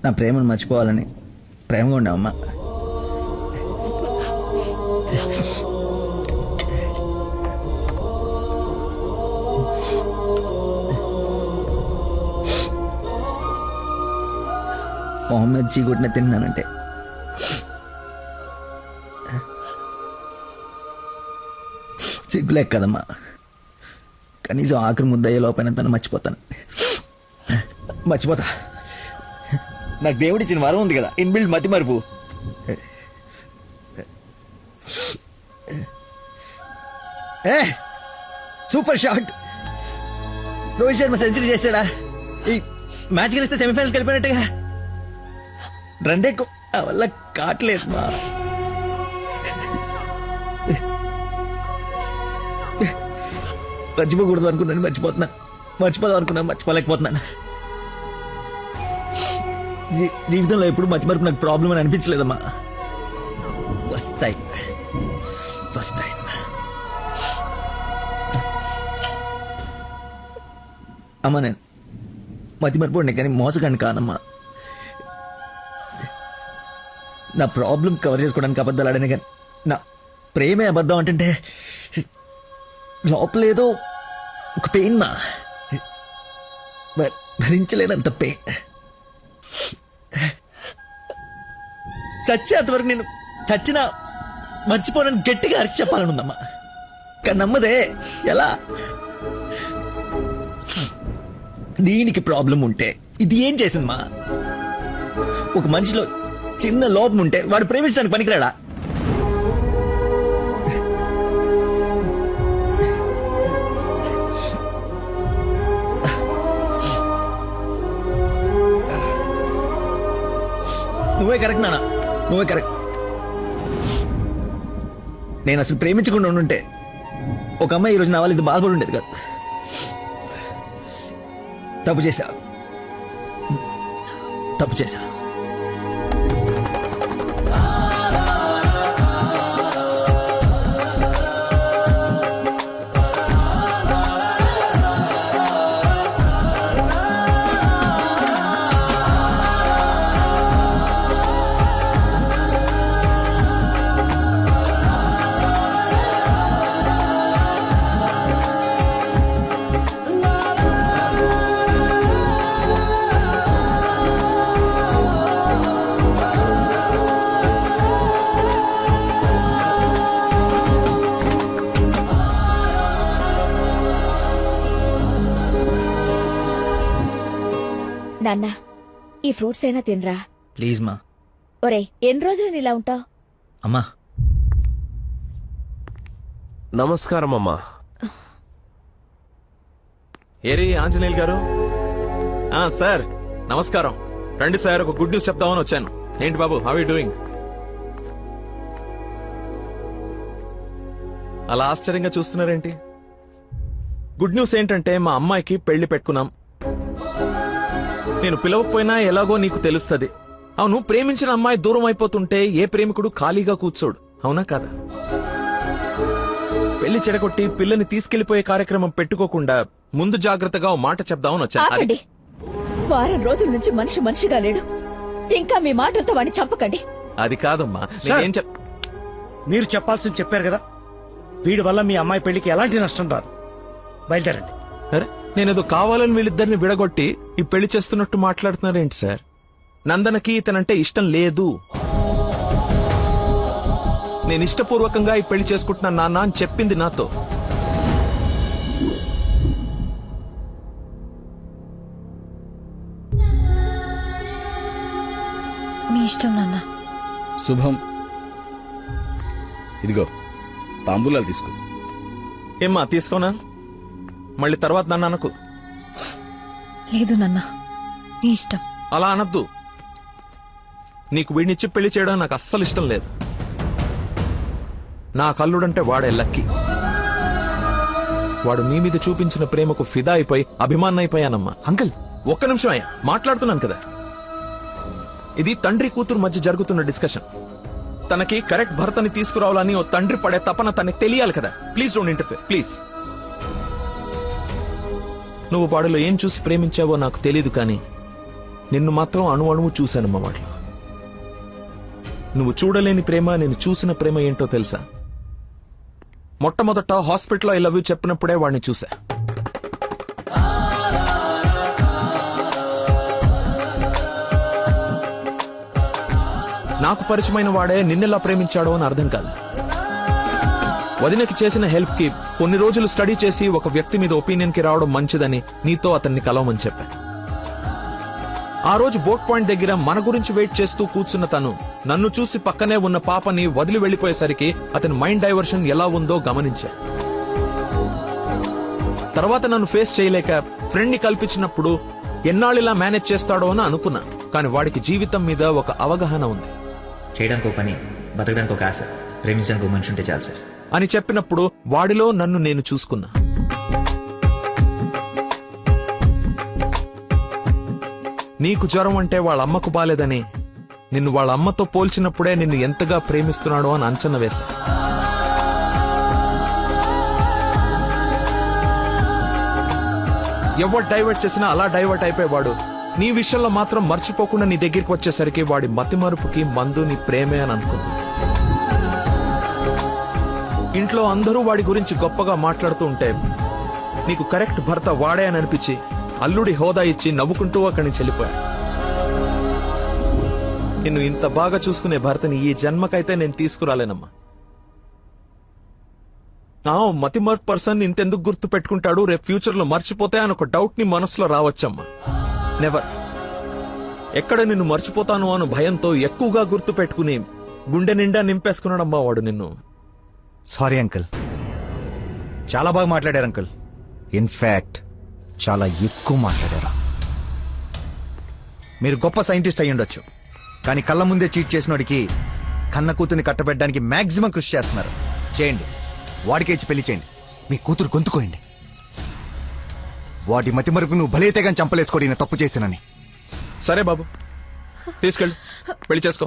నా ప్రేమను మర్చిపోవాలని ప్రేమగా ఉండేవమ్మా. మొహమ్మద్ చీకొట్టిన తిన్నానంటే సిగ్గులేక కదమ్మా, కనీసం ఆఖరి ముద్దయ్యే లోపైన తను మర్చిపోతాను. మర్చిపోతా. నాకు దేవుడిచ్చిన వరం ఉంది కదా, ఇన్బిల్డ్ మతి మరుపు. Super shot. Rohit Sharma century చేశాడా? ఈ మ్యాచ్ గెలిస్తే సెమీఫైనల్కి వెళ్ళిపోయినట్టుగా. రన్ రేట్ వల్ల కావట్లేదు మా. మర్చిపోకూడదు అనుకున్నాను, మర్చిపోదాం అనుకున్నాను, మర్చిపోలేకపోతున్నాను. జీవితంలో ఎప్పుడు మర్చిమరుపు నాకు ప్రాబ్లం అని అనిపించలేదమ్మా. ఫస్ట్ టైం అమ్మా. నేను మతిమరుపు కానీ మోసగాన్ని కానమ్మా. నా ప్రాబ్లం కవర్ చేసుకోవడానికి అబద్ధాలు ఆడాను, కానీ నా ప్రేమే అబద్ధం అంటే లోపలేదో ఒక పెయిన్ మా, భరించలేనంత పెయిన్. చచ్చేంతవరకు నేను చచ్చినా మర్చిపోనని గట్టిగా అరిచి చెప్పాలని ఉందమ్మా, కానీ నమ్మదే. ఎలా? దీనికి ప్రాబ్లం ఉంటే ఇది ఏం చేసిందమ్మా? ఒక మనిషిలో చిన్న లోపం ఉంటే వాడు ప్రేమించడానికి పనికిరాడా? నువ్వే కరెక్ట్ నాన్న, నువ్వే కరెక్ట్. నేను అసలు ప్రేమించకుండా ఉండుంటే ఒక అమ్మాయి ఈరోజు నా వాళ్ళు ఇది బాధపడి ఉండేది కాదు. తప్పు చేశా. నాన్న, ఈ ఫ్రూట్స్ అయినా తినరా ప్లీజ్ మా. ఒరే, ఎన్ని రోజులు ఇలా ఉంటావు? అమ్మా నమస్కారం అమ్మా. ఏరి ఆంజనేయులు గారు. సార్ నమస్కారం. రండి సార్, ఒక గుడ్ న్యూస్ చెప్తామని వచ్చాను. ఏంటి బాబు, హౌ యూ డూయింగ్? అలా ఆశ్చర్యంగా చూస్తున్నారేంటి? గుడ్ న్యూస్ ఏంటంటే మా అమ్మాయికి పెళ్లి పెట్టుకున్నాం. నేను పిలవకపోయినా ఎలాగో నీకు తెలుస్తుంది. అవును, ప్రేమించిన అమ్మాయి దూరం అయిపోతుంటే ఏ ప్రేమికుడు ఖాళీగా కూర్చోడు, అవునా కాదా? పెళ్లి చెడగొట్టి పిల్లని తీసుకెళ్లిపోయే కార్యక్రమం పెట్టుకోకుండా ముందు జాగ్రత్తగా ఓ మాట చెప్దామని వచ్చాను. వారం రోజుల నుంచి మనిషిగా లేడు, ఇంకా మీ మాటలతో వాడిని చంపకండి. అది కాదమ్మా, మీరు చెప్పాల్సింది చెప్పారు కదా. వీడి వల్ల మీ అమ్మాయి పెళ్లికి ఎలాంటి నష్టం రాదు. బయలుదేరండి. అరే, నేనేదో కావాలని వీళ్ళిద్దరిని విడగొట్టి ఈ పెళ్లి చేస్తున్నట్టు మాట్లాడుతున్నారేంటి సార్? నందనకి ఇతనంటే ఇష్టం లేదు. నేను ఇష్టపూర్వకంగా ఈ పెళ్లి చేసుకుంటున్నాను నాన్న అని చెప్పింది నాతో. మీ ఇష్టం నాన్న. శుభం. ఇదిగో తాంబూలాలు తీసుకో. ఏమ్మా, తీసుకోనా? మళ్ళీ తర్వాత నన్ను అనకు. లేదు నాన్న, మీ ఇష్టం. అలా అనద్దు. నీకు వీడినిచ్చి పెళ్లి చేయడం నాకు అస్సలు ఇష్టం లేదు. నా కల్లుడంటే వాడే లక్కీ. వాడు మీ మీద చూపించిన ప్రేమకు ఫిదా అయిపోయి అభిమానం అయిపోయానమ్మా. అంకుల్ ఒక్క నిమిషం అయ్యా, మాట్లాడుతున్నాను కదా. ఇది తండ్రి కూతురు మధ్య జరుగుతున్న డిస్కషన్. తనకి కరెక్ట్ భర్తని తీసుకురావాలని ఓ తండ్రి పడే తపన తనకి తెలియాలి కదా. Please don't interfere, please. నువ్వు వాడిలో ఏం చూసి ప్రేమించావో నాకు తెలీదు, కానీ నిన్ను మాత్రం అణువు చూశానమ్మా వాటిలో. నువ్వు చూడలేని ప్రేమ, నేను చూసిన ప్రేమ ఏంటో తెలుసా? మొట్టమొదట హాస్పిటల్లో ఐ లవ్ యూ చెప్పినప్పుడే వాడిని చూసా. నాకు పరిచయమైన వాడే నిన్నెలా ప్రేమించాడో అని అర్థం కాదు. వదినకి చేసిన హెల్ప్ కి కొన్ని రోజులు స్టడీ చేసి ఒక వ్యక్తి మీద ఒపీనియన్ కి రావడం మంచిదని నీతో అతన్ని కలవమని చెప్పాను. ఆ రోజు బోట్ పాయింట్ దగ్గర మన గురించి వెయిట్ చేస్తూ కూర్చున్న తను నన్ను చూసి పక్కనే ఉన్న పాపని వదిలి వెళ్లిపోయేసరికి అతని మైండ్ డైవర్షన్ ఎలా ఉందో గమనించా. తర్వాత నన్ను ఫేస్ చేయలేక ఫ్రెండ్ ని కల్పించినప్పుడు ఎన్నాళ్ళిలా మేనేజ్ చేస్తాడో అని అనుకున్నా. కానీ వాడికి జీవితం మీద ఒక అవగాహన ఉంది. చేయడానికి ఒక పని, బతకడానికి ఒక ఆశ, ప్రేమించడానికి ఒక మనిషి ఉంటే చాలు సార్ అని చెప్పినప్పుడు వాడిలో నన్ను నేను చూసుకున్నా. నీకు జ్వరం అంటే వాళ్ళ అమ్మకు బాలేదని నిన్ను వాళ్ళ అమ్మతో పోల్చినప్పుడే నిన్ను ఎంతగా ప్రేమిస్తున్నాడో అని అంచనా వేశా. ఎవరు డైవర్ట్ చేసినా అలా డైవర్ట్ అయిపోయేవాడు నీ విషయంలో మాత్రం మర్చిపోకుండా నీ దగ్గరికి వచ్చేసరికి వాడి మతిమరుపుకి మందు నీ ప్రేమే అని అనుకున్నా. ఇంట్లో అందరూ వాడి గురించి గొప్పగా మాట్లాడుతూ ఉంటే నీకు కరెక్ట్ భర్త వాడే అని అనిపించి అల్లుడి హోదా ఇచ్చి నవ్వుకుంటూ అక్కడి నుంచి వెళ్ళిపోయా. నిన్ను ఇంత బాగా చూసుకునే భర్తని ఈ జన్మకైతే నేను తీసుకురాలేనమ్మా. నా మతిమర్పు పర్సన్ ఇంతెందుకు గుర్తు పెట్టుకుంటాడు, రేపు ఫ్యూచర్ లో మర్చిపోతే అని ఒక డౌట్ ని మనసులో రావచ్చమ్మా. నెవర్. ఎక్కడ నిన్ను మర్చిపోతాను అను భయంతో ఎక్కువగా గుర్తు పెట్టుకుని గుండె నిండా నింపేసుకున్నాడమ్మా వాడు నిన్ను. సారీ అంకుల్, చాలా బాగా మాట్లాడారు అంకుల్. ఇన్ఫాక్ట్ చాలా ఎక్కువ మాట్లాడారు. మీరు గొప్ప సైంటిస్ట్ అయి ఉండొచ్చు, కానీ కళ్ళ ముందే చీట్ చేసినోడికి కన్న కూతుర్ని కట్టబెట్టడానికి మాక్సిమం కృషి చేస్తున్నారు. చేయండి, వాడికే ఇచ్చి పెళ్లి చేయండి, మీ కూతురు గొంతుకోయండి. వాటి మతి మరుపు నువ్వు భలేతే కానీ చంపలేసుకోడి నేను తప్పు చేశానని. సరే బాబు, తీసుకెళ్ళు, పెళ్లి చేసుకో.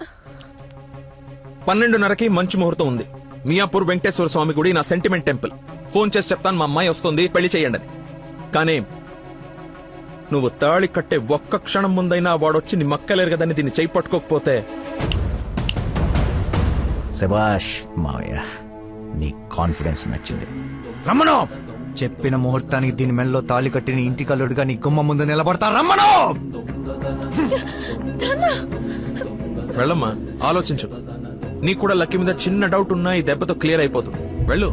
12:30కి మంచి ముహూర్తం ఉంది. మియాపూర్ వెంకటేశ్వర స్వామి గుడి, నా సెంటిమెంట్ టెంపుల్. ఫోన్ చేసి చెప్తాను, మా అమ్మాయి వస్తుంది, పెళ్లి చేయండి అని. కానీ నువ్వు తాళి కట్టే ఒక్క క్షణం ముందైనా వాడొచ్చి నీ మక్కలేరు కదని దీన్ని చేయి పట్టుకోకపోతే. శభాష్ మావయ్య, నీ కాన్ఫిడెన్స్ నచ్చింది. రమ్మను, చెప్పిన ముహూర్తానికి దీని మెల్లో తాళి కట్టిన ఇంటి కల్లుడుగా నీ గుమ్మ ముందు నిలబడతా. రమ్మను. వెళ్ళమ్మా, ఆలోచించు. నీకు కూడా లక్కీ మీద చిన్న డౌట్ ఉన్నా ఈ దెబ్బతో క్లియర్ అయిపోతుంది. వెళ్ళు.